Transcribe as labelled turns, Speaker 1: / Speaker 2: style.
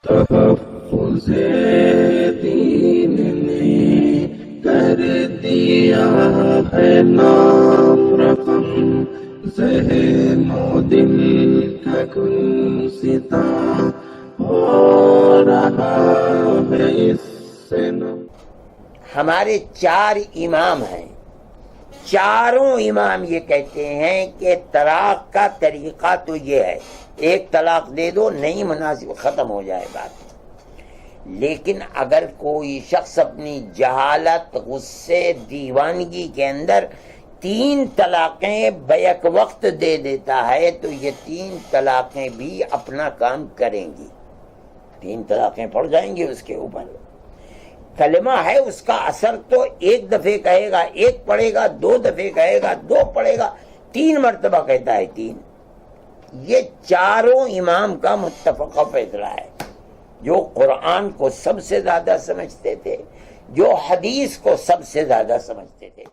Speaker 1: تحفظ دین نے کر دیا ہے نام رقم، ذہن و دل کا کل ستا ہو رہا ہے اس سے نم۔
Speaker 2: ہمارے 4 امام ہیں، چاروں امام یہ کہتے ہیں کہ طلاق کا طریقہ تو یہ ہے، ایک طلاق دے دو، نہیں مناسب، ختم ہو جائے بات۔ لیکن اگر کوئی شخص اپنی جہالت، غصے، دیوانگی کے اندر 3 طلاقیں بیک وقت دے دیتا ہے تو یہ 3 طلاقیں بھی اپنا کام کریں گی، 3 طلاقیں پڑ جائیں گی اس کے اوپر۔ کلمہ ہے، اس کا اثر تو ایک دفعے کہے گا 1 پڑھے گا، 2 دفعے کہے گا 2 پڑھے گا، 3 مرتبہ کہتا ہے 3۔ یہ چاروں امام کا متفقہ فیصلہ ہے، جو قرآن کو سب سے زیادہ سمجھتے تھے، جو حدیث کو سب سے زیادہ سمجھتے تھے۔